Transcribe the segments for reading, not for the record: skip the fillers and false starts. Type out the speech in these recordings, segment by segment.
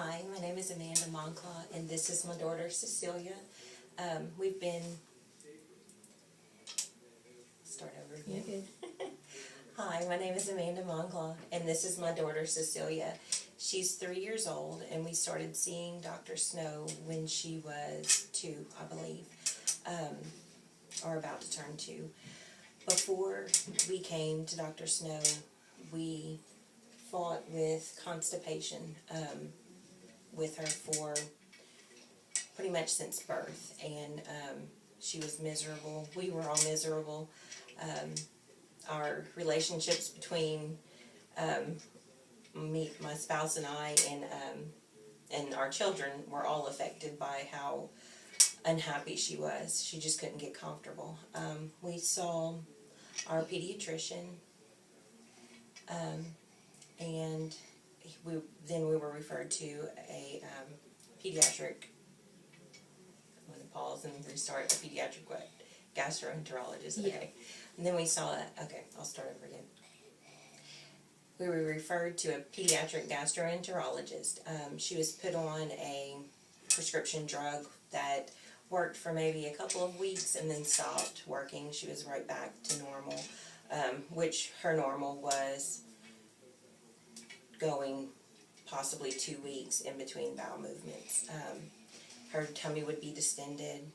Hi, my name is Amanda Monclaw, and this is my daughter Cecilia. We've been... Start over again. Okay. Hi, my name is Amanda Monclaw, and this is my daughter Cecilia. She's 3 years old, and we started seeing Dr. Snow when she was 2, I believe, or about to turn 2. Before we came to Dr. Snow, we fought with constipation with her for pretty much since birth, and she was miserable. We were all miserable. Our relationships between my spouse and I, and our children were all affected by how unhappy she was. She just couldn't get comfortable. We saw our pediatrician, and then we were referred to a pediatric, I'm going to pause and restart, a pediatric gastroenterologist. Yeah. Okay. And then we saw, okay, I'll start over again. We were referred to a pediatric gastroenterologist. She was put on a prescription drug that worked for maybe a couple of weeks and then stopped working. She was right back to normal, which her normal was going possibly 2 weeks in between bowel movements. Her tummy would be distended.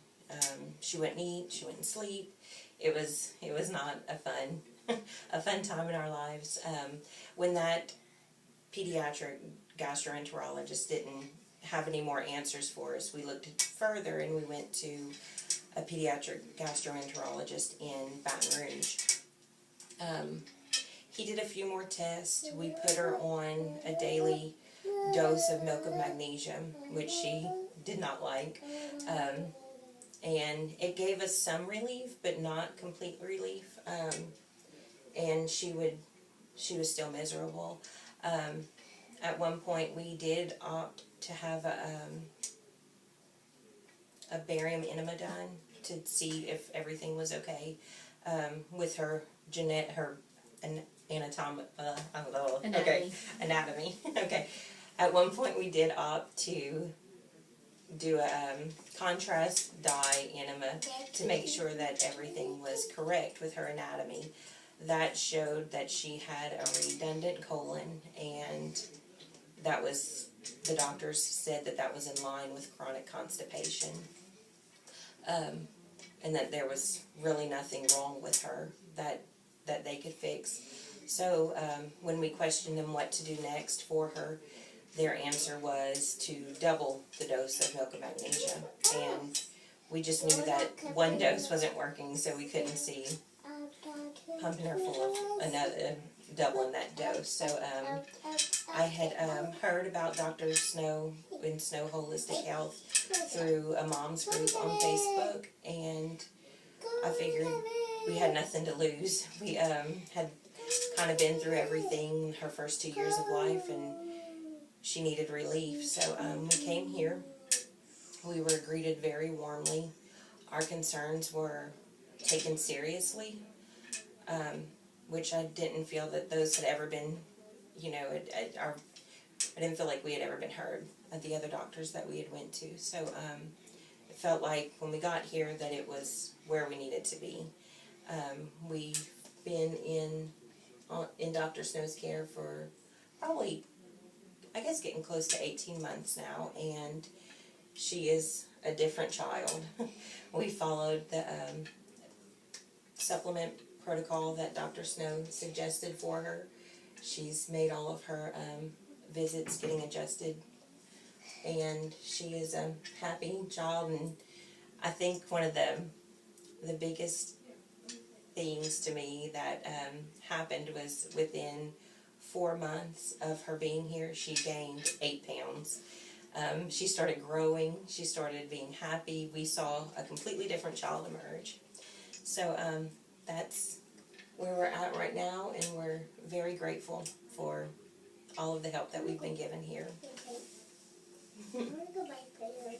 She wouldn't eat. She wouldn't sleep. It was not a fun time in our lives. When that pediatric gastroenterologist didn't have any more answers for us, we looked further and we went to a pediatric gastroenterologist in Baton Rouge. He did a few more tests. We put her on a daily dose of milk of magnesium, which she did not like. And it gave us some relief, but not complete relief. And she was still miserable. At one point, we did opt to have a barium enema done to see if everything was okay with her anatomy. Okay. At one point, we did opt to do a contrast dye enema to make sure that everything was correct with her anatomy. That showed that she had a redundant colon, and that was, the doctors said that was in line with chronic constipation, and that there was really nothing wrong with her that they could fix. So when we questioned them what to do next for her, their answer was to double the dose of milk of magnesia, and we just knew that one dose wasn't working, so we couldn't see pumping her full of another, doubling that dose. So I had heard about Dr. Snow and Snow Holistic Health through a mom's group on Facebook, and I figured we had nothing to lose. We had kind of been through everything her first 2 years of life, and she needed relief. So we came here. We were greeted very warmly. Our concerns were taken seriously, which I didn't feel that those had ever been, I didn't feel like we had ever been heard at the other doctors that we had went to. So it felt like when we got here that it was where we needed to be. We've been in Dr. Snow's care for probably, I guess, getting close to 18 months now, and she is a different child. We followed the supplement protocol that Dr. Snow suggested for her. She's made all of her visits getting adjusted, and she is a happy child. And I think one of the biggest things to me that happened was within 4 months of her being here, she gained 8 pounds. She started growing. She started being happy. We saw a completely different child emerge. So that's where we're at right now, and we're very grateful for all of the help that we've been given here. I want to go buy players.